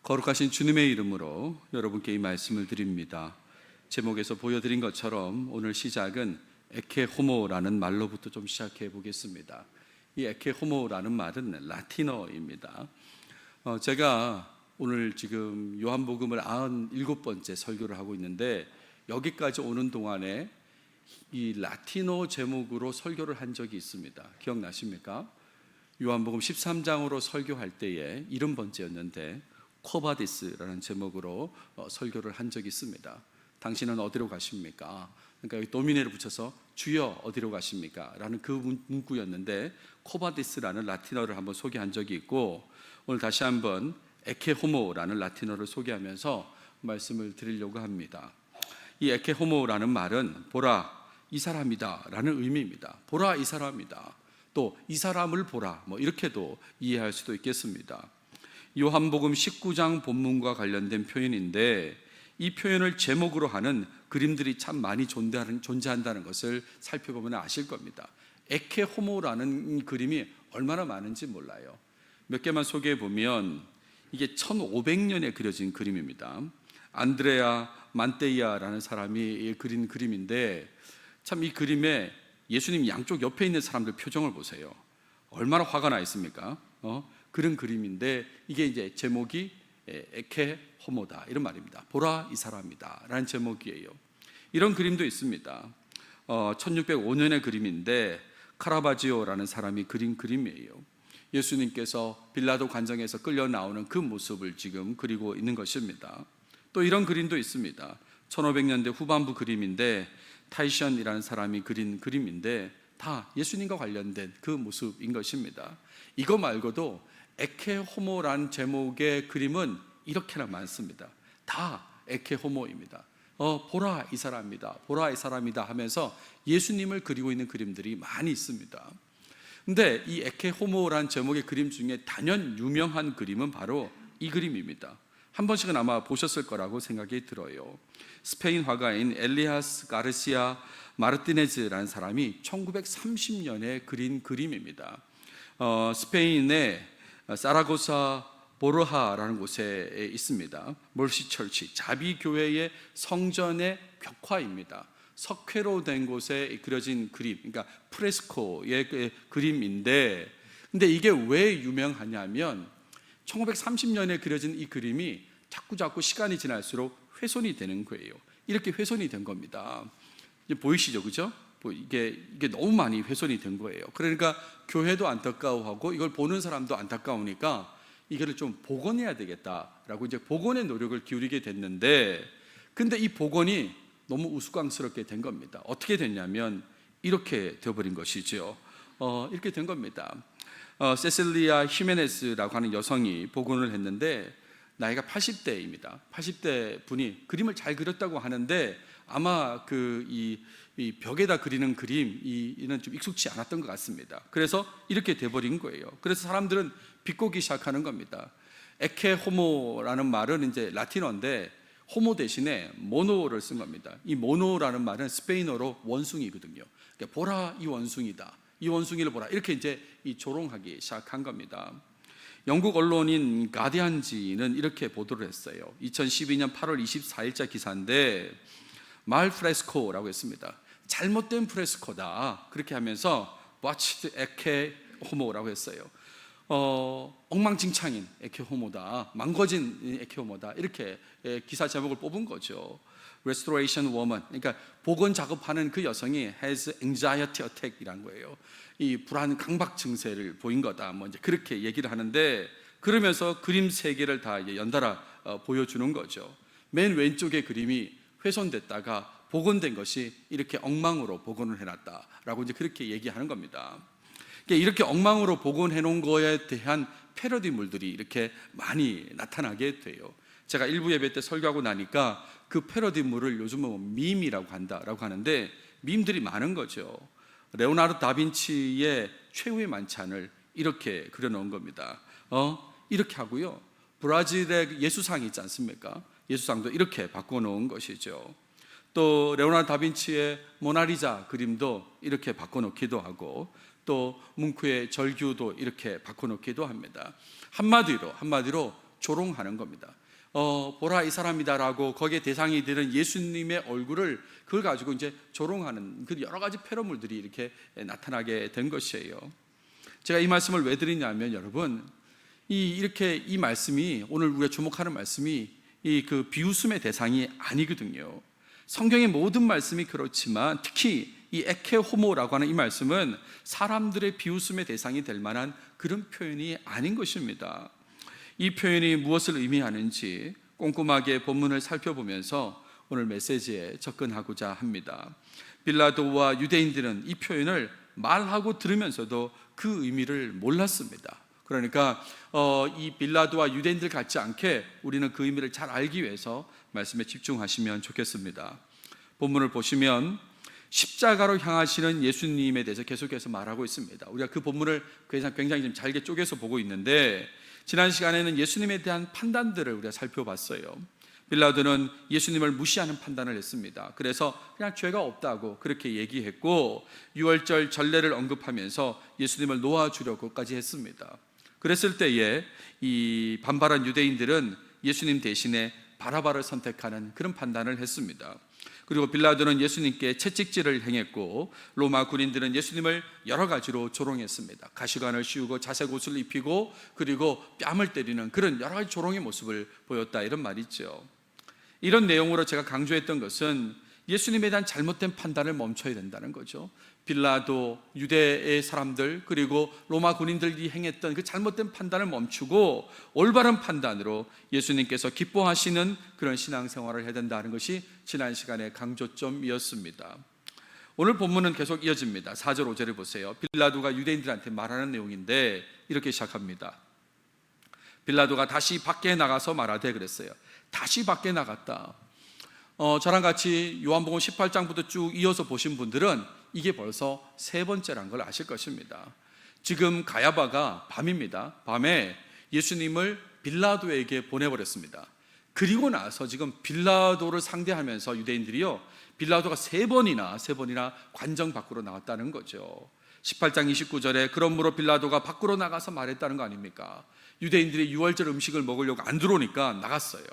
거룩하신 주님의 이름으로 여러분께 이 말씀을 드립니다. 제목에서 보여드린 것처럼 오늘 시작은 에케호모라는 말로부터 좀 시작해 보겠습니다. 이 에케호모라는 말은 라틴어입니다. 제가 오늘 지금 요한복음을 97번째 설교를 하고 있는데, 여기까지 오는 동안에 이 라틴어 제목으로 설교를 한 적이 있습니다. 기억나십니까? 요한복음 13장으로 설교할 때에 70번째였는데 쿼바디스라는 제목으로 설교를 한 적이 있습니다. 당신은 어디로 가십니까? 그러니까 여기 도미네를 붙여서 주여 어디로 가십니까? 라는 그 문구였는데, 쿼바디스라는 라틴어를 한번 소개한 적이 있고, 오늘 다시 한번 에케호모라는 라틴어를 소개하면서 말씀을 드리려고 합니다. 이 에케호모라는 말은 보라 이 사람이다 라는 의미입니다. 보라 이 사람이다, 또 이 사람을 보라, 이렇게도 이해할 수도 있겠습니다. 요한복음 19장 본문과 관련된 표현인데, 이 표현을 제목으로 하는 그림들이 참 많이 존재한다는 것을 살펴보면 아실 겁니다. 에케호모라는 그림이 얼마나 많은지 몰라요. 몇 개만 소개해 보면, 이게 1500년에 그려진 그림입니다. 안드레아 만테이아라는 사람이 그린 그림인데, 참 이 그림에 예수님 양쪽 옆에 있는 사람들 표정을 보세요. 얼마나 화가 나 있습니까? 그런 그림인데, 이게 이제 제목이 에케호모다 이런 말입니다. 보라 이 사람이다 라는 제목이에요. 이런 그림도 있습니다. 1605년의 그림인데, 카라바지오라는 사람이 그린 그림이에요. 예수님께서 빌라도 관정에서 끌려 나오는 그 모습을 지금 그리고 있는 것입니다. 또 이런 그림도 있습니다. 1500년대 후반부 그림인데, 타이션이라는 사람이 그린 그림인데, 다 예수님과 관련된 그 모습인 것입니다. 이거 말고도 에케호모라는 제목의 그림은 이렇게나 많습니다. 다 에케호모입니다. 보라 이 사람이다, 보라 이 사람이다 하면서 예수님을 그리고 있는 그림들이 많이 있습니다. 근데 이 에케호모라는 제목의 그림 중에 단연 유명한 그림은 바로 이 그림입니다. 한 번씩은 아마 보셨을 거라고 생각이 들어요. 스페인 화가인 엘리아스 가르시아 마르티네즈라는 사람이 1930년에 그린 그림입니다. 스페인의 사라고사 보르하라는 곳에 있습니다. 멀시 철치, 자비교회의 성전의 벽화입니다. 석회로 된 곳에 그려진 그림, 그러니까 프레스코의 그림인데, 근데 이게 왜 유명하냐면 1930년에 그려진 이 그림이 자꾸 시간이 지날수록 훼손이 되는 거예요. 이렇게 훼손이 된 겁니다. 이제 보이시죠, 그죠? 이게 너무 많이 훼손이 된 거예요. 그러니까 교회도 안타까워하고 이걸 보는 사람도 안타까우니까 이거를 좀 복원해야 되겠다라고 이제 복원의 노력을 기울이게 됐는데, 근데 이 복원이 너무 우스꽝스럽게 된 겁니다. 어떻게 됐냐면 이렇게 되어버린 것이죠. 이렇게 된 겁니다. 세실리아 히메네스라고 하는 여성이 복원을 했는데, 나이가 80대입니다. 80대 분이 그림을 잘 그렸다고 하는데, 아마 이 벽에다 그리는 그림이는 좀 익숙치 않았던 것 같습니다. 그래서 이렇게 돼버린 거예요. 그래서 사람들은 비꼬기 시작하는 겁니다. 에케호모라는 말은 이제 라틴어인데, 호모 대신에 모노를 쓴 겁니다. 이 모노라는 말은 스페인어로 원숭이거든요. 그러니까 보라 이 원숭이다, 이 원숭이를 보라, 이렇게 이제 조롱하기 시작한 겁니다. 영국 언론인 가디언지는 이렇게 보도를 했어요. 2012년 8월 24일자 기사인데, 말 프레스코라고 했습니다. 잘못된 프레스코다, 그렇게 하면서 botched 에케호모라고 했어요. 엉망진창인 에케호모다, 망가진 에케호모다, 이렇게 기사 제목을 뽑은 거죠. Restoration Woman, 그러니까 복원 작업하는 그 여성이 has anxiety attack이란 거예요. 이 불안 강박 증세를 보인 거다, 이제 그렇게 얘기를 하는데, 그러면서 그림 세 개를 다 연달아 보여주는 거죠. 맨 왼쪽의 그림이 훼손됐다가 복원된 것이 이렇게 엉망으로 복원을 해놨다라고 이제 그렇게 얘기하는 겁니다. 이렇게 엉망으로 복원해 놓은 거에 대한 패러디물들이 이렇게 많이 나타나게 돼요. 제가 일부 예배 때 설교하고 나니까 그 패러디물을 요즘은 밈이라고 한다라고 하는데, 밈들이 많은 거죠. 레오나르도 다빈치의 최후의 만찬을 이렇게 그려놓은 겁니다. 이렇게 하고요, 브라질의 예수상이 있지 않습니까? 예수상도 이렇게 바꿔놓은 것이죠. 또 레오나르도 다빈치의 모나리자 그림도 이렇게 바꿔놓기도 하고, 또 뭉크의 절규도 이렇게 바꿔놓기도 합니다. 한마디로 조롱하는 겁니다. 보라 이 사람이다라고 거기에 대상이 되는 예수님의 얼굴을 그걸 가지고 이제 조롱하는 그 여러 가지 패러물들이 이렇게 나타나게 된 것이에요. 제가 이 말씀을 왜 드리냐면 여러분, 이 말씀이 오늘 우리가 주목하는 말씀이 그 비웃음의 대상이 아니거든요. 성경의 모든 말씀이 그렇지만 특히 이 에케 호모라고 하는 이 말씀은 사람들의 비웃음의 대상이 될 만한 그런 표현이 아닌 것입니다. 이 표현이 무엇을 의미하는지 꼼꼼하게 본문을 살펴보면서 오늘 메시지에 접근하고자 합니다. 빌라도와 유대인들은 이 표현을 말하고 들으면서도 그 의미를 몰랐습니다. 그러니까 이 빌라도와 유대인들 같지 않게 우리는 그 의미를 잘 알기 위해서 말씀에 집중하시면 좋겠습니다. 본문을 보시면 십자가로 향하시는 예수님에 대해서 계속해서 말하고 있습니다. 우리가 그 본문을 굉장히 좀 잘게 쪼개서 보고 있는데, 지난 시간에는 예수님에 대한 판단들을 우리가 살펴봤어요. 빌라도는 예수님을 무시하는 판단을 했습니다. 그래서 그냥 죄가 없다고 그렇게 얘기했고, 유월절 전례를 언급하면서 예수님을 놓아주려고까지 했습니다. 그랬을 때에 이 반발한 유대인들은 예수님 대신에 바라바를 선택하는 그런 판단을 했습니다. 그리고 빌라도는 예수님께 채찍질을 행했고, 로마 군인들은 예수님을 여러 가지로 조롱했습니다. 가시관을 씌우고 자색 옷을 입히고 그리고 뺨을 때리는 그런 여러 가지 조롱의 모습을 보였다, 이런 말이죠. 이런 내용으로 제가 강조했던 것은 예수님에 대한 잘못된 판단을 멈춰야 된다는 거죠. 빌라도, 유대의 사람들, 그리고 로마 군인들이 행했던 그 잘못된 판단을 멈추고 올바른 판단으로 예수님께서 기뻐하시는 그런 신앙생활을 해야 된다는 것이 지난 시간의 강조점이었습니다. 오늘 본문은 계속 이어집니다. 4절 5절을 보세요. 빌라도가 유대인들한테 말하는 내용인데 이렇게 시작합니다. 빌라도가 다시 밖에 나가서 말하되, 그랬어요. 다시 밖에 나갔다. 저랑 같이 요한복음 18장부터 쭉 이어서 보신 분들은 이게 벌써 세 번째란 걸 아실 것입니다. 지금 가야바가 밤입니다. 밤에 예수님을 빌라도에게 보내버렸습니다. 그리고 나서 지금 빌라도를 상대하면서 유대인들이요, 빌라도가 세 번이나 관정 밖으로 나왔다는 거죠. 18장 29절에 그러므로 빌라도가 밖으로 나가서 말했다는 거 아닙니까? 유대인들이 유월절 음식을 먹으려고 안 들어오니까 나갔어요.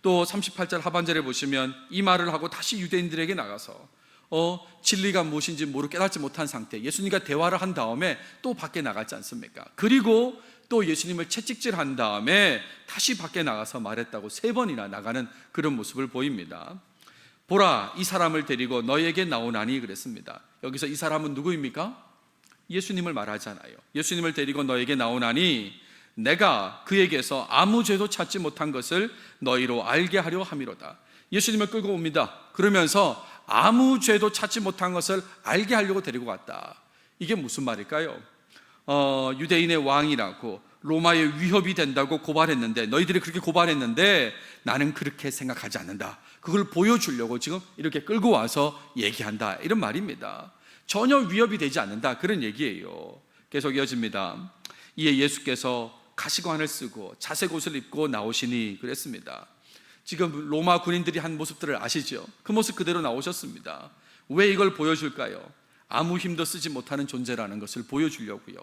또 38절 하반절에 보시면 이 말을 하고 다시 유대인들에게 나가서 진리가 무엇인지 깨닫지 못한 상태, 예수님과 대화를 한 다음에 또 밖에 나갔지 않습니까? 그리고 또 예수님을 채찍질한 다음에 다시 밖에 나가서 말했다고 세 번이나 나가는 그런 모습을 보입니다. 보라, 이 사람을 데리고 너에게 나오나니, 그랬습니다. 여기서 이 사람은 누구입니까? 예수님을 말하잖아요. 예수님을 데리고 너에게 나오나니 내가 그에게서 아무 죄도 찾지 못한 것을 너희로 알게 하려 함이로다. 예수님을 끌고 옵니다. 그러면서 아무 죄도 찾지 못한 것을 알게 하려고 데리고 갔다. 이게 무슨 말일까요? 유대인의 왕이라고 로마의 위협이 된다고 고발했는데, 너희들이 그렇게 고발했는데 나는 그렇게 생각하지 않는다. 그걸 보여주려고 지금 이렇게 끌고 와서 얘기한다, 이런 말입니다. 전혀 위협이 되지 않는다, 그런 얘기예요. 계속 이어집니다. 이에 예수께서 가시관을 쓰고 자색 옷을 입고 나오시니, 그랬습니다. 지금 로마 군인들이 한 모습들을 아시죠? 그 모습 그대로 나오셨습니다. 왜 이걸 보여줄까요? 아무 힘도 쓰지 못하는 존재라는 것을 보여주려고요.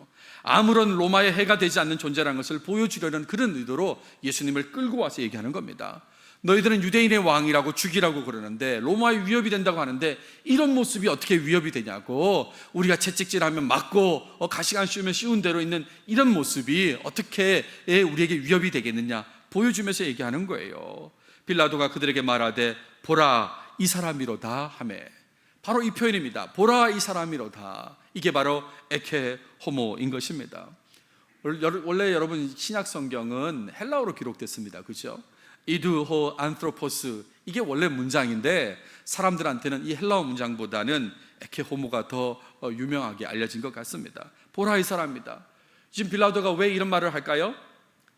아무런 로마의 해가 되지 않는 존재라는 것을 보여주려는 그런 의도로 예수님을 끌고 와서 얘기하는 겁니다. 너희들은 유대인의 왕이라고 죽이라고 그러는데, 로마의 위협이 된다고 하는데 이런 모습이 어떻게 위협이 되냐고, 우리가 채찍질하면 맞고 가시관 씌우면 씌운 대로 있는 이런 모습이 어떻게 우리에게 위협이 되겠느냐 보여주면서 얘기하는 거예요. 빌라도가 그들에게 말하되 보라 이 사람이로다 하매, 바로 이 표현입니다. 보라 이 사람이로다. 이게 바로 에케 호모인 것입니다. 원래 여러분 신약 성경은 헬라어로 기록됐습니다. 그렇죠? 이두호 안트로포스, 이게 원래 문장인데 사람들한테는 이 헬라어 문장보다는 에케 호모가 더 유명하게 알려진 것 같습니다. 보라 이 사람이다. 지금 빌라도가 왜 이런 말을 할까요?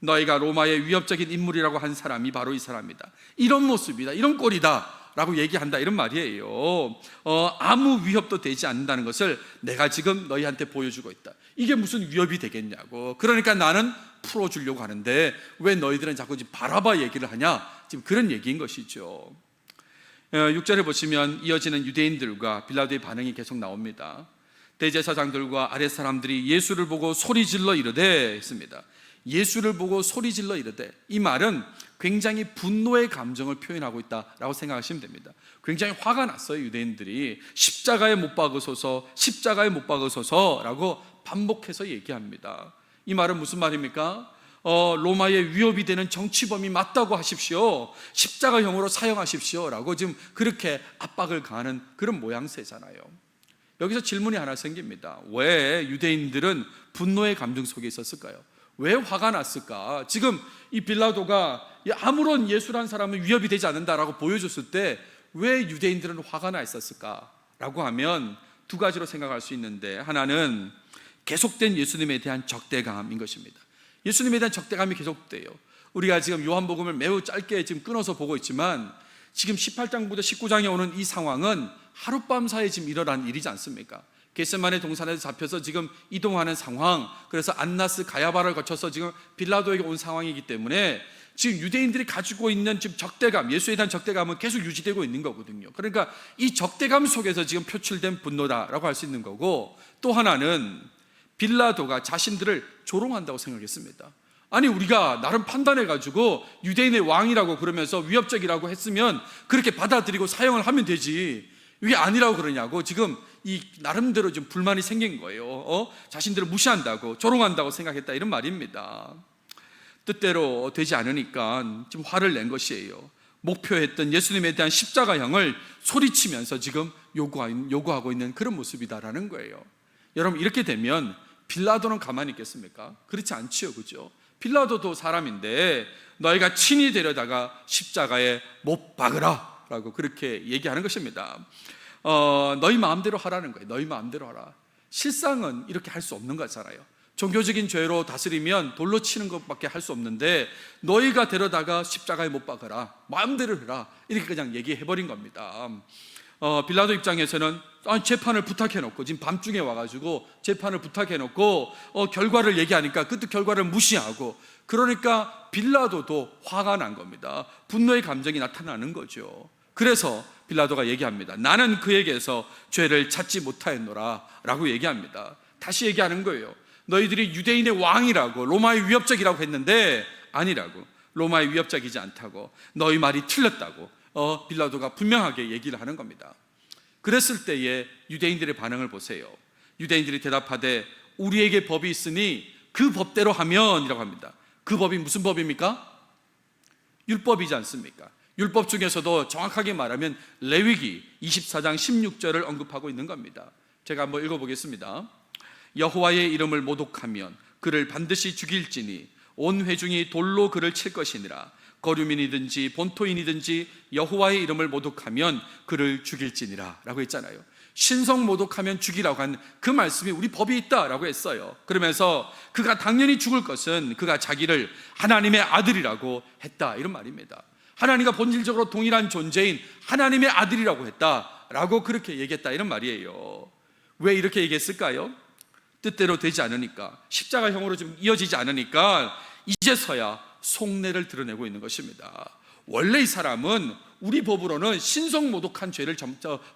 너희가 로마의 위협적인 인물이라고 한 사람이 바로 이 사람이다. 이런 모습이다, 이런 꼴이다 라고 얘기한다, 이런 말이에요. 아무 위협도 되지 않는다는 것을 내가 지금 너희한테 보여주고 있다. 이게 무슨 위협이 되겠냐고. 그러니까 나는 풀어주려고 하는데 왜 너희들은 자꾸 바라바 얘기를 하냐, 지금 그런 얘기인 것이죠. 6절에 보시면 이어지는 유대인들과 빌라도의 반응이 계속 나옵니다. 대제사장들과 아랫 사람들이 예수를 보고 소리질러 이르되 했습니다. 예수를 보고 소리질러 이르되, 이 말은 굉장히 분노의 감정을 표현하고 있다라고 생각하시면 됩니다. 굉장히 화가 났어요. 유대인들이 십자가에 못 박으소서, 십자가에 못 박으소서라고 반복해서 얘기합니다. 이 말은 무슨 말입니까? 로마의 위협이 되는 정치범이 맞다고 하십시오, 십자가형으로 사형하십시오 라고 지금 그렇게 압박을 가하는 그런 모양새잖아요. 여기서 질문이 하나 생깁니다. 왜 유대인들은 분노의 감정 속에 있었을까요? 왜 화가 났을까? 지금 이 빌라도가 아무런 예수란 사람은 위협이 되지 않는다라고 보여줬을 때 왜 유대인들은 화가 나 있었을까? 라고 하면 두 가지로 생각할 수 있는데, 하나는 계속된 예수님에 대한 적대감인 것입니다. 예수님에 대한 적대감이 계속돼요. 우리가 지금 요한복음을 매우 짧게 지금 끊어서 보고 있지만, 지금 18장부터 19장에 오는 이 상황은 하룻밤 사이에 지금 일어난 일이지 않습니까? 겟세마네 동산에서 잡혀서 지금 이동하는 상황, 그래서 안나스 가야바를 거쳐서 지금 빌라도에게 온 상황이기 때문에 지금 유대인들이 가지고 있는 지금 적대감, 예수에 대한 적대감은 계속 유지되고 있는 거거든요. 그러니까 이 적대감 속에서 지금 표출된 분노다라고 할 수 있는 거고, 또 하나는 빌라도가 자신들을 조롱한다고 생각했습니다. 아니, 우리가 나름 판단해가지고 유대인의 왕이라고 그러면서 위협적이라고 했으면 그렇게 받아들이고 사형을 하면 되지, 이게 아니라고 그러냐고 지금 이 나름대로 좀 불만이 생긴 거예요. 자신들을 무시한다고, 조롱한다고 생각했다, 이런 말입니다. 뜻대로 되지 않으니까 좀 화를 낸 것이에요. 목표했던 예수님에 대한 십자가형을 소리치면서 지금 요구하고 있는 그런 모습이다라는 거예요. 여러분, 이렇게 되면 빌라도는 가만히 있겠습니까? 그렇지 않지요, 그죠? 빌라도도 사람인데 너희가 친히 데려다가 십자가에 못 박으라 라고 그렇게 얘기하는 것입니다. 너희 마음대로 하라는 거예요. 너희 마음대로 하라. 실상은 이렇게 할 수 없는 거잖아요. 종교적인 죄로 다스리면 돌로 치는 것밖에 할 수 없는데, 너희가 데려다가 십자가에 못 박으라, 마음대로 해라, 이렇게 그냥 얘기해버린 겁니다. 빌라도 입장에서는 재판을 부탁해놓고, 지금 밤중에 와가지고 재판을 부탁해놓고 결과를 얘기하니까 그때 결과를 무시하고, 그러니까 빌라도도 화가 난 겁니다. 분노의 감정이 나타나는 거죠. 그래서 빌라도가 얘기합니다. 나는 그에게서 죄를 찾지 못하였노라 라고 얘기합니다. 다시 얘기하는 거예요. 너희들이 유대인의 왕이라고, 로마의 위협적이라고 했는데 아니라고, 로마의 위협적이지 않다고, 너희 말이 틀렸다고 빌라도가 분명하게 얘기를 하는 겁니다. 그랬을 때의 유대인들의 반응을 보세요. 유대인들이 대답하되 우리에게 법이 있으니 그 법대로 하면 이라고 합니다. 그 법이 무슨 법입니까? 율법이지 않습니까? 율법 중에서도 정확하게 말하면 레위기 24장 16절을 언급하고 있는 겁니다. 제가 한번 읽어보겠습니다. 여호와의 이름을 모독하면 그를 반드시 죽일지니 온 회중이 돌로 그를 칠 것이니라. 거류민이든지 본토인이든지 여호와의 이름을 모독하면 그를 죽일지니라 라고 했잖아요. 신성 모독하면 죽이라고 한 그 말씀이 우리 법이 있다라고 했어요. 그러면서 그가 당연히 죽을 것은 그가 자기를 하나님의 아들이라고 했다, 이런 말입니다. 하나님과 본질적으로 동일한 존재인 하나님의 아들이라고 했다라고 그렇게 얘기했다, 이런 말이에요. 왜 이렇게 얘기했을까요? 뜻대로 되지 않으니까, 십자가형으로 좀 이어지지 않으니까 이제서야 속내를 드러내고 있는 것입니다. 원래 이 사람은 우리 법으로는 신성모독한 죄를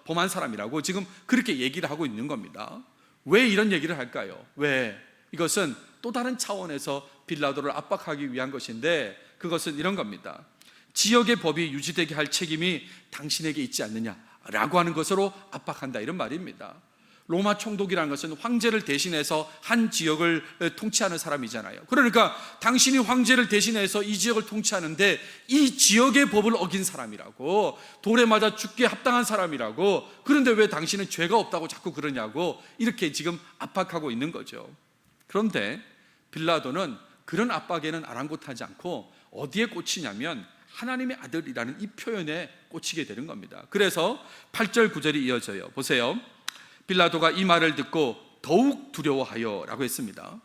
범한 사람이라고 지금 그렇게 얘기를 하고 있는 겁니다. 왜 이런 얘기를 할까요? 왜? 이것은 또 다른 차원에서 빌라도를 압박하기 위한 것인데, 그것은 이런 겁니다. 지역의 법이 유지되게 할 책임이 당신에게 있지 않느냐라고 하는 것으로 압박한다, 이런 말입니다. 로마 총독이라는 것은 황제를 대신해서 한 지역을 통치하는 사람이잖아요. 그러니까 당신이 황제를 대신해서 이 지역을 통치하는데 이 지역의 법을 어긴 사람이라고, 돌에 맞아 죽게 합당한 사람이라고, 그런데 왜 당신은 죄가 없다고 자꾸 그러냐고 이렇게 지금 압박하고 있는 거죠. 그런데 빌라도는 그런 압박에는 아랑곳하지 않고 어디에 꽂히냐면 하나님의 아들이라는 이 표현에 꽂히게 되는 겁니다. 그래서 8절 9절이 이어져요. 보세요. 빌라도가 이 말을 듣고 더욱 두려워하여 라고 했습니다.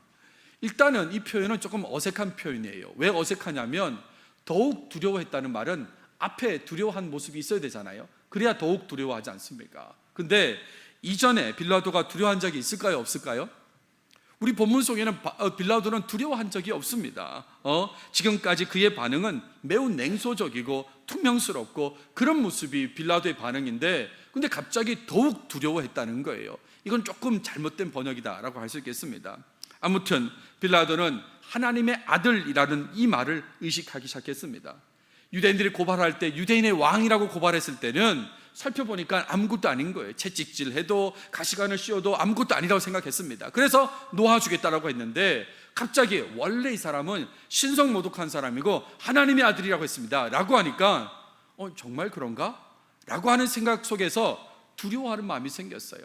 일단은 이 표현은 조금 어색한 표현이에요. 왜 어색하냐면 더욱 두려워했다는 말은 앞에 두려워한 모습이 있어야 되잖아요. 그래야 더욱 두려워하지 않습니까? 근데 이전에 빌라도가 두려워한 적이 있을까요? 없을까요? 우리 본문 속에는 빌라도는 두려워한 적이 없습니다. 지금까지 그의 반응은 매우 냉소적이고 퉁명스럽고 그런 모습이 빌라도의 반응인데, 근데 갑자기 더욱 두려워했다는 거예요. 이건 조금 잘못된 번역이다라고 할 수 있겠습니다. 아무튼 빌라도는 하나님의 아들이라는 이 말을 의식하기 시작했습니다. 유대인들이 고발할 때 유대인의 왕이라고 고발했을 때는 살펴보니까 아무것도 아닌 거예요. 채찍질해도 가시관을 씌워도 아무것도 아니라고 생각했습니다. 그래서 놓아주겠다라고 했는데 갑자기 원래 이 사람은 신성모독한 사람이고 하나님의 아들이라고 했습니다 라고 하니까 정말 그런가? 라고 하는 생각 속에서 두려워하는 마음이 생겼어요.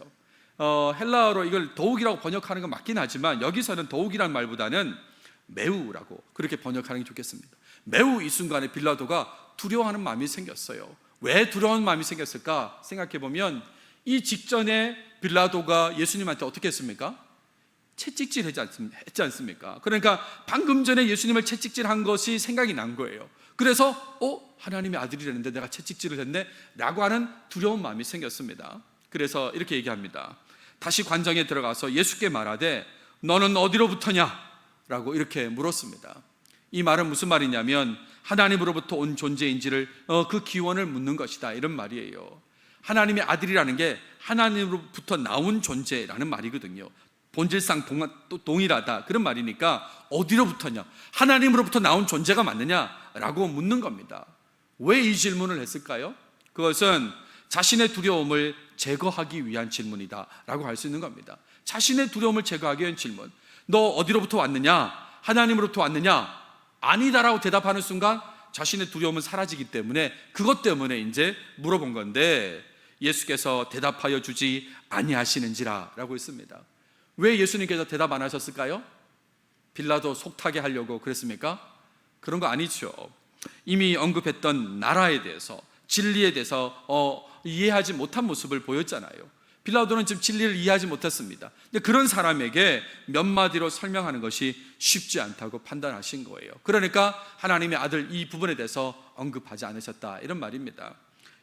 헬라어로 이걸 더욱이라고 번역하는 건 맞긴 하지만 여기서는 더욱이라는 말보다는 매우라고 그렇게 번역하는 게 좋겠습니다. 매우 이 순간에 빌라도가 두려워하는 마음이 생겼어요. 왜 두려운 마음이 생겼을까 생각해보면 이 직전에 빌라도가 예수님한테 어떻게 했습니까? 채찍질 했지 않습니까? 그러니까 방금 전에 예수님을 채찍질한 것이 생각이 난 거예요. 그래서 하나님의 아들이라는데 내가 채찍질을 했네 라고 하는 두려운 마음이 생겼습니다. 그래서 이렇게 얘기합니다. 다시 관정에 들어가서 예수께 말하되 너는 어디로부터냐? 라고 이렇게 물었습니다. 이 말은 무슨 말이냐면 하나님으로부터 온 존재인지를 그 기원을 묻는 것이다 이런 말이에요. 하나님의 아들이라는 게 하나님으로부터 나온 존재라는 말이거든요. 본질상 동일하다 그런 말이니까 어디로부터냐? 하나님으로부터 나온 존재가 맞느냐라고 묻는 겁니다. 왜 이 질문을 했을까요? 그것은 자신의 두려움을 제거하기 위한 질문이다 라고 할 수 있는 겁니다. 자신의 두려움을 제거하기 위한 질문. 너 어디로부터 왔느냐? 하나님으로부터 왔느냐? 아니다라고 대답하는 순간 자신의 두려움은 사라지기 때문에 그것 때문에 이제 물어본 건데 예수께서 대답하여 주지 아니하시는지라 라고 했습니다. 왜 예수님께서 대답 안 하셨을까요? 빌라도 속타게 하려고 그랬습니까? 그런 거 아니죠. 이미 언급했던 나라에 대해서 진리에 대해서 이해하지 못한 모습을 보였잖아요. 빌라도는 지금 진리를 이해하지 못했습니다. 근데 그런 사람에게 몇 마디로 설명하는 것이 쉽지 않다고 판단하신 거예요. 그러니까 하나님의 아들 이 부분에 대해서 언급하지 않으셨다 이런 말입니다.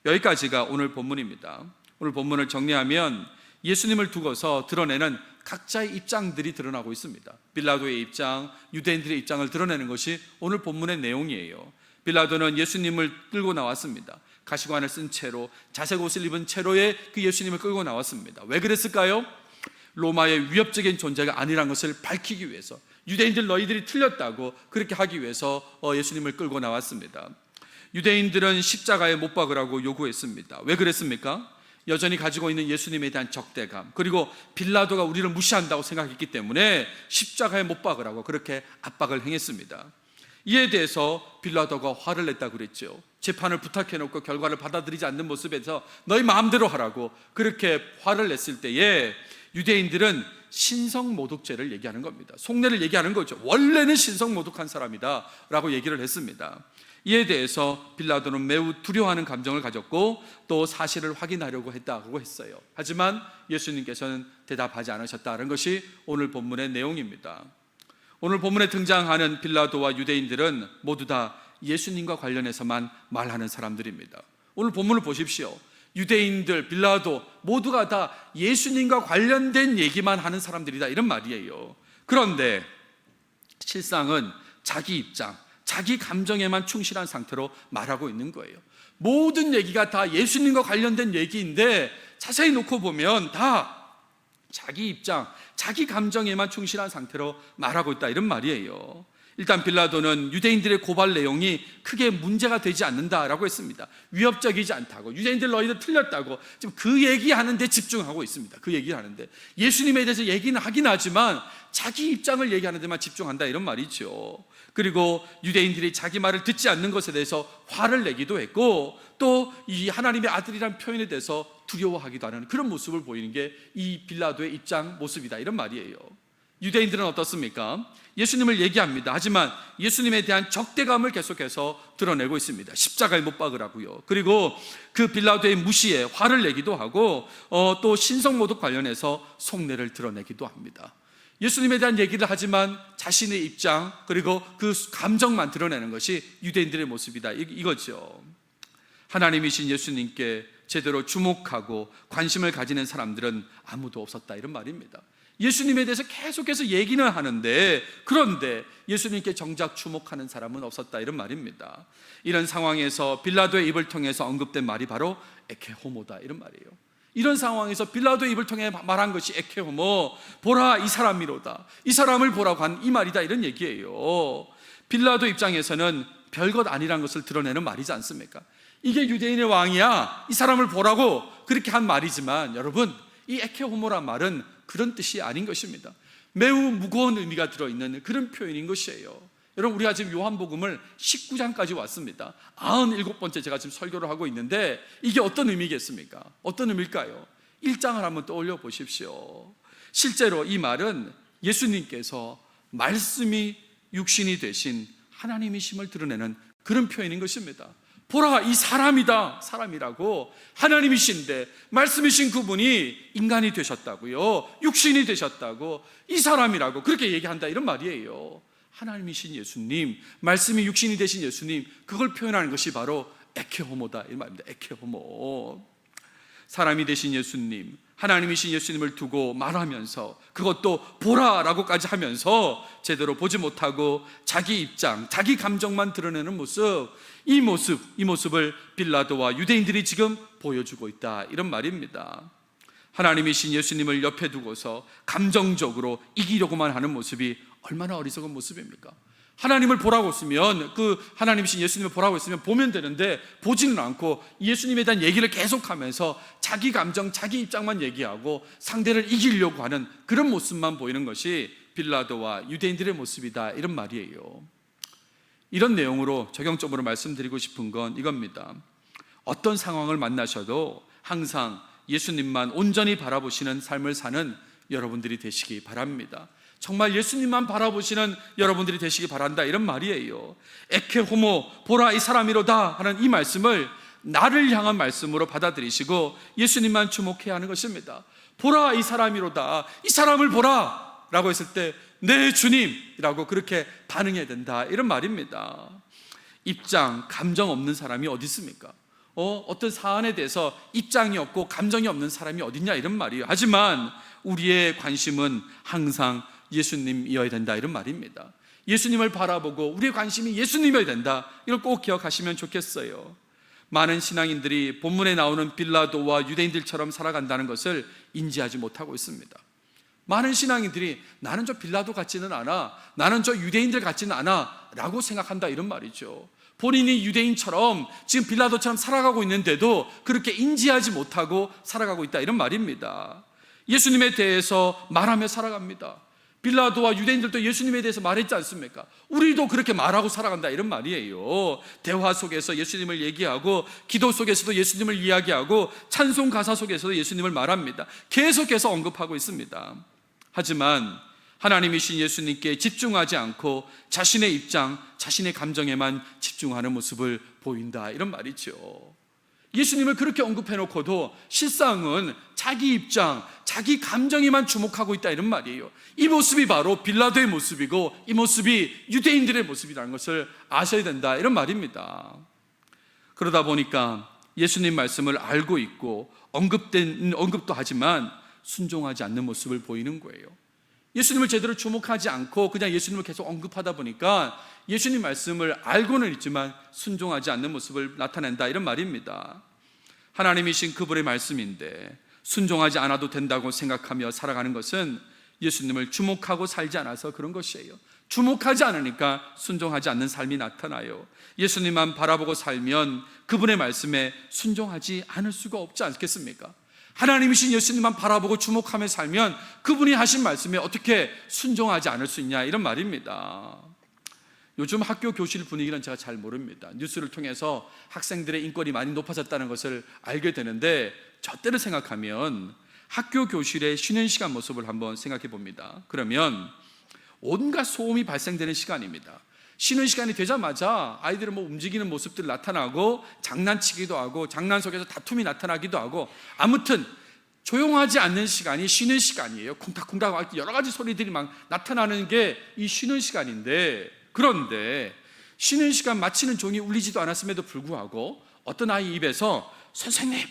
여기까지가 오늘 본문입니다. 오늘 본문을 정리하면 예수님을 두고서 드러내는 각자의 입장들이 드러나고 있습니다. 빌라도의 입장, 유대인들의 입장을 드러내는 것이 오늘 본문의 내용이에요. 빌라도는 예수님을 끌고 나왔습니다. 가시관을 쓴 채로 자색 옷을 입은 채로의 그 예수님을 끌고 나왔습니다. 왜 그랬을까요? 로마의 위협적인 존재가 아니란 것을 밝히기 위해서, 유대인들 너희들이 틀렸다고 그렇게 하기 위해서 예수님을 끌고 나왔습니다. 유대인들은 십자가에 못 박으라고 요구했습니다. 왜 그랬습니까? 여전히 가지고 있는 예수님에 대한 적대감, 그리고 빌라도가 우리를 무시한다고 생각했기 때문에 십자가에 못 박으라고 그렇게 압박을 행했습니다. 이에 대해서 빌라도가 화를 냈다고 그랬죠. 재판을 부탁해놓고 결과를 받아들이지 않는 모습에서 너희 마음대로 하라고 그렇게 화를 냈을 때에 유대인들은 신성모독죄를 얘기하는 겁니다. 속내를 얘기하는 거죠. 원래는 신성모독한 사람이다 라고 얘기를 했습니다. 이에 대해서 빌라도는 매우 두려워하는 감정을 가졌고 또 사실을 확인하려고 했다고 했어요. 하지만 예수님께서는 대답하지 않으셨다는 것이 오늘 본문의 내용입니다. 오늘 본문에 등장하는 빌라도와 유대인들은 모두 다 예수님과 관련해서만 말하는 사람들입니다. 오늘 본문을 보십시오. 유대인들, 빌라도 모두가 다 예수님과 관련된 얘기만 하는 사람들이다 이런 말이에요. 그런데 실상은 자기 입장, 자기 감정에만 충실한 상태로 말하고 있는 거예요. 모든 얘기가 다 예수님과 관련된 얘기인데 자세히 놓고 보면 다 자기 입장, 자기 감정에만 충실한 상태로 말하고 있다 이런 말이에요. 일단 빌라도는 유대인들의 고발 내용이 크게 문제가 되지 않는다라고 했습니다. 위협적이지 않다고, 유대인들 너희들 틀렸다고 지금 그 얘기하는 데 집중하고 있습니다. 그 얘기를 하는데 예수님에 대해서 얘기는 하긴 하지만 자기 입장을 얘기하는 데만 집중한다 이런 말이죠. 그리고 유대인들이 자기 말을 듣지 않는 것에 대해서 화를 내기도 했고 또 이 하나님의 아들이라는 표현에 대해서 두려워하기도 하는 그런 모습을 보이는 게 이 빌라도의 입장 모습이다 이런 말이에요. 유대인들은 어떻습니까? 예수님을 얘기합니다. 하지만 예수님에 대한 적대감을 계속해서 드러내고 있습니다. 십자가에 못 박으라고요. 그리고 그 빌라도의 무시에 화를 내기도 하고 또 신성모독 관련해서 속내를 드러내기도 합니다. 예수님에 대한 얘기를 하지만 자신의 입장 그리고 그 감정만 드러내는 것이 유대인들의 모습이다 이거죠. 하나님이신 예수님께 제대로 주목하고 관심을 가지는 사람들은 아무도 없었다 이런 말입니다. 예수님에 대해서 계속해서 얘기는 하는데 그런데 예수님께 정작 주목하는 사람은 없었다 이런 말입니다. 이런 상황에서 빌라도의 입을 통해서 언급된 말이 바로 에케 호모다 이런 말이에요. 이런 상황에서 빌라도의 입을 통해 말한 것이 에케호모, 보라 이 사람이로다, 이 사람을 보라고 한 이 말이다, 이런 얘기예요. 빌라도 입장에서는 별것 아니란 것을 드러내는 말이지 않습니까? 이게 유대인의 왕이야, 이 사람을 보라고 그렇게 한 말이지만, 여러분, 이 에케호모란 말은 그런 뜻이 아닌 것입니다. 매우 무거운 의미가 들어있는 그런 표현인 것이에요. 여러분, 우리가 지금 요한복음을 19장까지 왔습니다. 97번째 제가 지금 설교를 하고 있는데, 이게 어떤 의미겠습니까? 어떤 의미일까요? 1장을 한번 떠올려 보십시오. 실제로 이 말은 예수님께서 말씀이 육신이 되신 하나님이심을 드러내는 그런 표현인 것입니다. 보라 이 사람이다, 사람이라고, 하나님이신데 말씀이신 그분이 인간이 되셨다고요, 육신이 되셨다고, 이 사람이라고 그렇게 얘기한다, 이런 말이에요. 하나님이신 예수님, 말씀이 육신이 되신 예수님, 그걸 표현하는 것이 바로 에케호모다, 이 말입니다. 에케호모. 사람이 되신 예수님, 하나님이신 예수님을 두고 말하면서, 그것도 보라라고까지 하면서 제대로 보지 못하고 자기 입장, 자기 감정만 드러내는 모습, 이 모습을 빌라도와 유대인들이 지금 보여주고 있다, 이런 말입니다. 하나님이신 예수님을 옆에 두고서 감정적으로 이기려고만 하는 모습이 얼마나 어리석은 모습입니까? 하나님을 보라고 했으면, 그 하나님이신 예수님을 보라고 했으면 보면 되는데 보지는 않고 예수님에 대한 얘기를 계속하면서 자기 감정, 자기 입장만 얘기하고 상대를 이기려고 하는 그런 모습만 보이는 것이 빌라도와 유대인들의 모습이다, 이런 말이에요. 이런 내용으로 적용적으로 말씀드리고 싶은 건 이겁니다. 어떤 상황을 만나셔도 항상 예수님만 온전히 바라보시는 삶을 사는 여러분들이 되시기 바랍니다. 정말 예수님만 바라보시는 여러분들이 되시기 바란다, 이런 말이에요. 에케호모, 보라 이 사람이로다 하는 이 말씀을 나를 향한 말씀으로 받아들이시고 예수님만 주목해야 하는 것입니다. 보라 이 사람이로다, 이 사람을 보라 라고 했을 때 네 주님이라고 그렇게 반응해야 된다, 이런 말입니다. 입장, 감정 없는 사람이 어디 있습니까? 어떤 사안에 대해서 입장이 없고 감정이 없는 사람이 어딨냐, 이런 말이에요. 하지만 우리의 관심은 항상 예수님이어야 된다, 이런 말입니다. 예수님을 바라보고 우리의 관심이 예수님이어야 된다, 이걸 꼭 기억하시면 좋겠어요. 많은 신앙인들이 본문에 나오는 빌라도와 유대인들처럼 살아간다는 것을 인지하지 못하고 있습니다. 많은 신앙인들이 나는 저 빌라도 같지는 않아, 나는 저 유대인들 같지는 않아 라고 생각한다, 이런 말이죠. 본인이 유대인처럼 지금 빌라도처럼 살아가고 있는데도 그렇게 인지하지 못하고 살아가고 있다, 이런 말입니다. 예수님에 대해서 말하며 살아갑니다. 빌라도와 유대인들도 예수님에 대해서 말했지 않습니까? 우리도 그렇게 말하고 살아간다, 이런 말이에요. 대화 속에서 예수님을 얘기하고, 기도 속에서도 예수님을 이야기하고, 찬송 가사 속에서도 예수님을 말합니다. 계속해서 언급하고 있습니다. 하지만 하나님이신 예수님께 집중하지 않고 자신의 입장, 자신의 감정에만 집중하는 모습을 보인다, 이런 말이죠. 예수님을 그렇게 언급해놓고도 실상은 자기 입장, 자기 감정에만 주목하고 있다, 이런 말이에요. 이 모습이 바로 빌라도의 모습이고, 이 모습이 유대인들의 모습이라는 것을 아셔야 된다, 이런 말입니다. 그러다 보니까 예수님 말씀을 알고 있고 언급도 하지만 순종하지 않는 모습을 보이는 거예요. 예수님을 제대로 주목하지 않고 그냥 예수님을 계속 언급하다 보니까 예수님 말씀을 알고는 있지만 순종하지 않는 모습을 나타낸다, 이런 말입니다. 하나님이신 그분의 말씀인데 순종하지 않아도 된다고 생각하며 살아가는 것은 예수님을 주목하고 살지 않아서 그런 것이에요. 주목하지 않으니까 순종하지 않는 삶이 나타나요. 예수님만 바라보고 살면 그분의 말씀에 순종하지 않을 수가 없지 않겠습니까? 하나님이신 예수님만 바라보고 주목하며 살면 그분이 하신 말씀에 어떻게 순종하지 않을 수 있냐, 이런 말입니다. 요즘 학교 교실 분위기는 제가 잘 모릅니다. 뉴스를 통해서 학생들의 인권이 많이 높아졌다는 것을 알게 되는데, 저 때를 생각하면 학교 교실의 쉬는 시간 모습을 한번 생각해 봅니다. 그러면 온갖 소음이 발생되는 시간입니다. 쉬는 시간이 되자마자 아이들은 움직이는 모습들 나타나고, 장난치기도 하고, 장난 속에서 다툼이 나타나기도 하고, 아무튼 조용하지 않는 시간이 쉬는 시간이에요. 쿵닥쿵닥 여러 가지 소리들이 막 나타나는 게 이 쉬는 시간인데, 그런데 쉬는 시간 마치는 종이 울리지도 않았음에도 불구하고 어떤 아이 입에서 선생님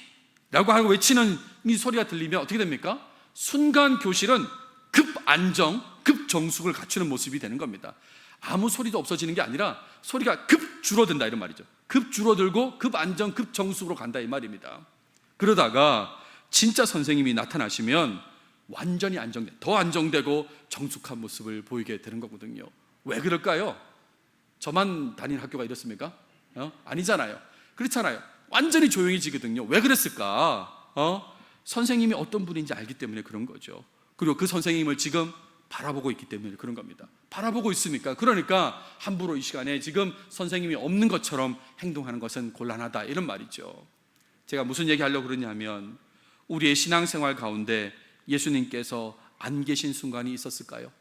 라고 하고 외치는 이 소리가 들리면 어떻게 됩니까? 순간 교실은 급 안정, 급 정숙을 갖추는 모습이 되는 겁니다. 아무 소리도 없어지는 게 아니라 소리가 급 줄어든다, 이런 말이죠. 급 줄어들고 급 안정, 급 정숙으로 간다, 이 말입니다. 그러다가 진짜 선생님이 나타나시면 완전히 더 안정되고 정숙한 모습을 보이게 되는 거거든요. 왜 그럴까요? 저만 다닌 학교가 이렇습니까? 아니잖아요. 그렇잖아요. 완전히 조용해지거든요. 왜 그랬을까? 선생님이 어떤 분인지 알기 때문에 그런 거죠. 그리고 그 선생님을 지금 바라보고 있기 때문에 그런 겁니다. 바라보고 있으니까. 그러니까 함부로 이 시간에 지금 선생님이 없는 것처럼 행동하는 것은 곤란하다, 이런 말이죠. 제가 무슨 얘기 하려고 그러냐면, 우리의 신앙생활 가운데 예수님께서 안 계신 순간이 있었을까요?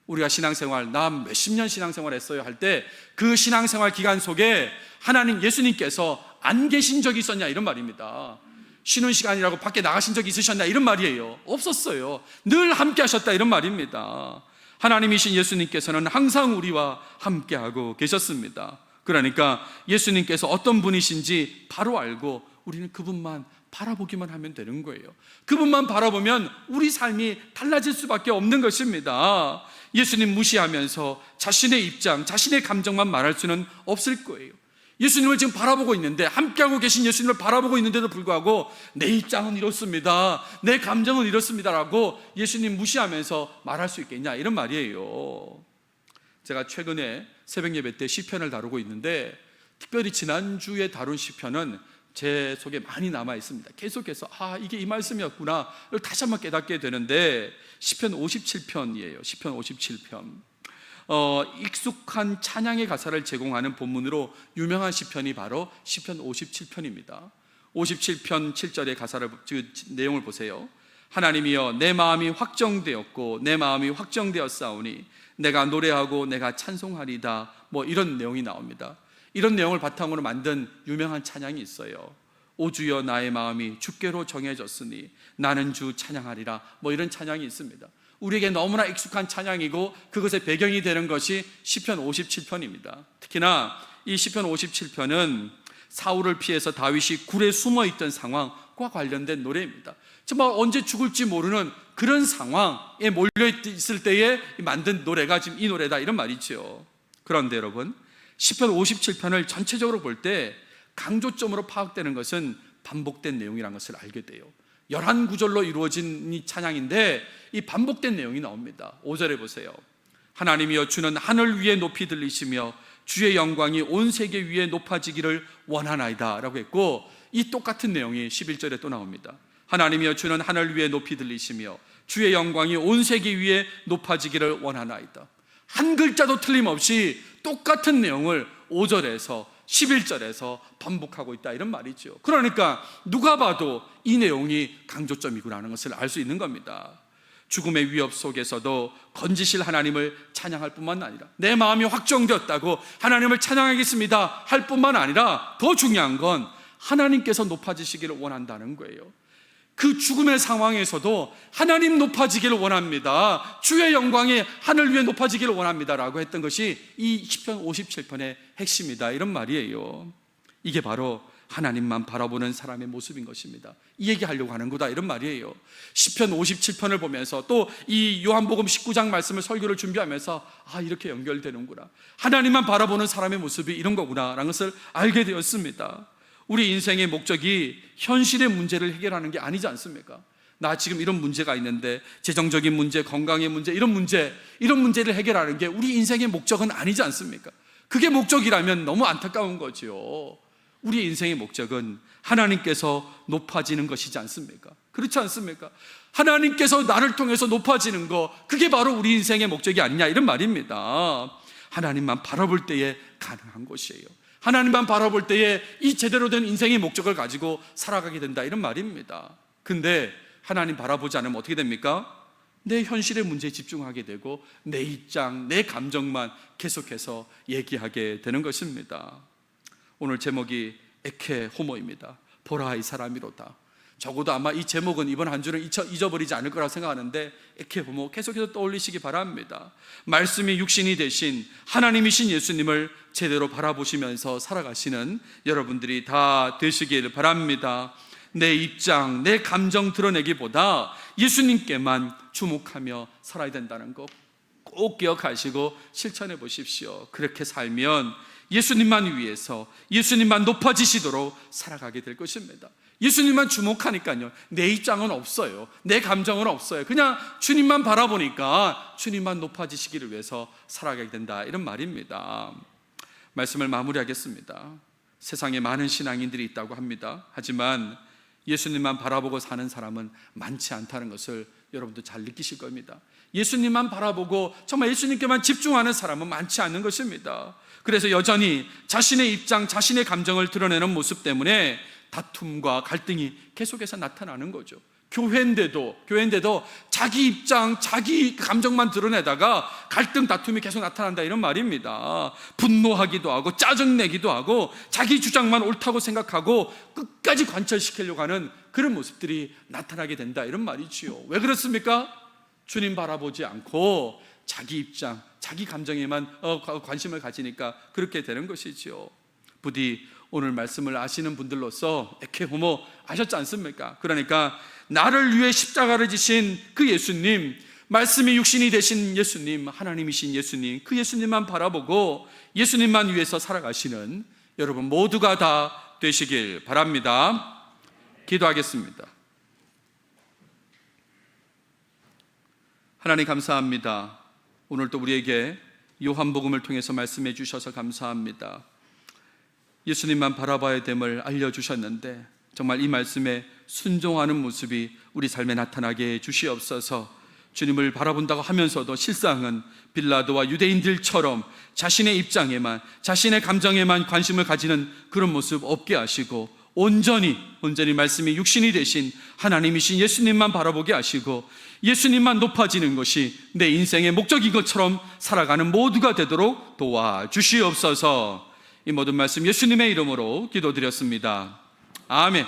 우리가 신앙생활, 나 몇십 년 신앙생활 했어요 할 때 그 신앙생활 기간 속에 하나님, 예수님께서 안 계신 적이 있었냐, 이런 말입니다. 쉬는 시간이라고 밖에 나가신 적이 있으셨냐, 이런 말이에요. 없었어요. 늘 함께 하셨다, 이런 말입니다. 하나님이신 예수님께서는 항상 우리와 함께하고 계셨습니다. 그러니까 예수님께서 어떤 분이신지 바로 알고 우리는 그분만 바라보기만 하면 되는 거예요. 그분만 바라보면 우리 삶이 달라질 수밖에 없는 것입니다. 예수님 무시하면서 자신의 입장, 자신의 감정만 말할 수는 없을 거예요. 예수님을 지금 바라보고 있는데, 함께하고 계신 예수님을 바라보고 있는데도 불구하고 내 입장은 이렇습니다, 내 감정은 이렇습니다라고 예수님 무시하면서 말할 수 있겠냐, 이런 말이에요. 제가 최근에 새벽 예배 때 시편을 다루고 있는데, 특별히 지난주에 다룬 시편은 제 속에 많이 남아 있습니다. 계속해서 이게 이 말씀이었구나 를 다시 한번 깨닫게 되는데, 시편 57편이에요. 시편 57편. 익숙한 찬양의 가사를 제공하는 본문으로 유명한 시편이 바로 시편 57편입니다. 57편 7절의 가사를, 그 내용을 보세요. 하나님이여, 내 마음이 확정되었고 내 마음이 확정되었사오니 내가 노래하고 내가 찬송하리다, 뭐 이런 내용이 나옵니다. 이런 내용을 바탕으로 만든 유명한 찬양이 있어요. 오 주여, 나의 마음이 주께로 정해졌으니 나는 주 찬양하리라, 뭐 이런 찬양이 있습니다. 우리에게 너무나 익숙한 찬양이고 그것의 배경이 되는 것이 시편 57편입니다. 특히나 이 시편 57편은 사울을 피해서 다윗이 굴에 숨어있던 상황과 관련된 노래입니다. 정말 언제 죽을지 모르는 그런 상황에 몰려있을 때에 만든 노래가 지금 이 노래다, 이런 말이죠. 그런데 여러분, 시편 57편을 전체적으로 볼 때 강조점으로 파악되는 것은 반복된 내용이라는 것을 알게 돼요. 11구절로 이루어진 이 찬양인데 이 반복된 내용이 나옵니다. 5절에 보세요. 하나님이여, 주는 하늘 위에 높이 들리시며 주의 영광이 온 세계 위에 높아지기를 원하나이다 라고 했고, 이 똑같은 내용이 11절에 또 나옵니다. 하나님이여, 주는 하늘 위에 높이 들리시며 주의 영광이 온 세계 위에 높아지기를 원하나이다. 한 글자도 틀림없이 똑같은 내용을 5절에서 11절에서 반복하고 있다, 이런 말이죠. 그러니까 누가 봐도 이 내용이 강조점이구나 하는 것을 알 수 있는 겁니다. 죽음의 위협 속에서도 건지실 하나님을 찬양할 뿐만 아니라, 내 마음이 확정되었다고 하나님을 찬양하겠습니다 할 뿐만 아니라, 더 중요한 건 하나님께서 높아지시기를 원한다는 거예요. 그 죽음의 상황에서도 하나님 높아지기를 원합니다, 주의 영광이 하늘 위에 높아지기를 원합니다 라고 했던 것이 이 시편 57편의 핵심이다, 이런 말이에요. 이게 바로 하나님만 바라보는 사람의 모습인 것입니다. 이 얘기하려고 하는 거다, 이런 말이에요. 시편 57편을 보면서 또 이 요한복음 19장 말씀을 설교를 준비하면서 이렇게 연결되는구나, 하나님만 바라보는 사람의 모습이 이런 거구나 라는 것을 알게 되었습니다. 우리 인생의 목적이 현실의 문제를 해결하는 게 아니지 않습니까? 나 지금 이런 문제가 있는데, 재정적인 문제, 건강의 문제, 이런 문제를 해결하는 게 우리 인생의 목적은 아니지 않습니까? 그게 목적이라면 너무 안타까운 거죠. 우리 인생의 목적은 하나님께서 높아지는 것이지 않습니까? 그렇지 않습니까? 하나님께서 나를 통해서 높아지는 거, 그게 바로 우리 인생의 목적이 아니냐, 이런 말입니다. 하나님만 바라볼 때에 가능한 것이에요. 하나님만 바라볼 때에 이 제대로 된 인생의 목적을 가지고 살아가게 된다, 이런 말입니다. 근데 하나님 바라보지 않으면 어떻게 됩니까? 내 현실의 문제에 집중하게 되고 내 입장, 내 감정만 계속해서 얘기하게 되는 것입니다. 오늘 제목이 에케 호모입니다. 보라, 이 사람이로다. 적어도 아마 이 제목은 이번 한 주는 잊어버리지 않을 거라고 생각하는데, 에케 호모 계속해서 떠올리시기 바랍니다. 말씀이 육신이 되신 하나님이신 예수님을 제대로 바라보시면서 살아가시는 여러분들이 다 되시길 바랍니다. 내 입장, 내 감정 드러내기보다 예수님께만 주목하며 살아야 된다는 거 꼭 기억하시고 실천해 보십시오. 그렇게 살면 예수님만 위해서, 예수님만 높아지시도록 살아가게 될 것입니다. 예수님만 주목하니까요, 내 입장은 없어요. 내 감정은 없어요. 그냥 주님만 바라보니까 주님만 높아지시기를 위해서 살아가게 된다, 이런 말입니다. 말씀을 마무리하겠습니다. 세상에 많은 신앙인들이 있다고 합니다. 하지만 예수님만 바라보고 사는 사람은 많지 않다는 것을 여러분도 잘 느끼실 겁니다. 예수님만 바라보고 정말 예수님께만 집중하는 사람은 많지 않은 것입니다. 그래서 여전히 자신의 입장, 자신의 감정을 드러내는 모습 때문에 다툼과 갈등이 계속해서 나타나는 거죠. 교회인데도 자기 입장, 자기 감정만 드러내다가 갈등, 다툼이 계속 나타난다, 이런 말입니다. 분노하기도 하고 짜증내기도 하고 자기 주장만 옳다고 생각하고 끝까지 관철시키려고 하는 그런 모습들이 나타나게 된다, 이런 말이지요. 왜 그렇습니까? 주님 바라보지 않고 자기 입장, 자기 감정에만 관심을 가지니까 그렇게 되는 것이지요. 부디 오늘 말씀을 아시는 분들로서 에케호모 아셨지 않습니까? 그러니까 나를 위해 십자가를 지신 그 예수님, 말씀이 육신이 되신 예수님, 하나님이신 예수님, 그 예수님만 바라보고 예수님만 위해서 살아가시는 여러분 모두가 다 되시길 바랍니다. 기도하겠습니다. 하나님 감사합니다. 오늘도 우리에게 요한복음을 통해서 말씀해 주셔서 감사합니다. 예수님만 바라봐야 됨을 알려주셨는데 정말 이 말씀에 순종하는 모습이 우리 삶에 나타나게 해 주시옵소서. 주님을 바라본다고 하면서도 실상은 빌라도와 유대인들처럼 자신의 입장에만, 자신의 감정에만 관심을 가지는 그런 모습 없게 하시고 온전히 말씀이 육신이 되신 하나님이신 예수님만 바라보게 하시고 예수님만 높아지는 것이 내 인생의 목적인 것처럼 살아가는 모두가 되도록 도와주시옵소서. 이 모든 말씀 예수님의 이름으로 기도드렸습니다. 아멘.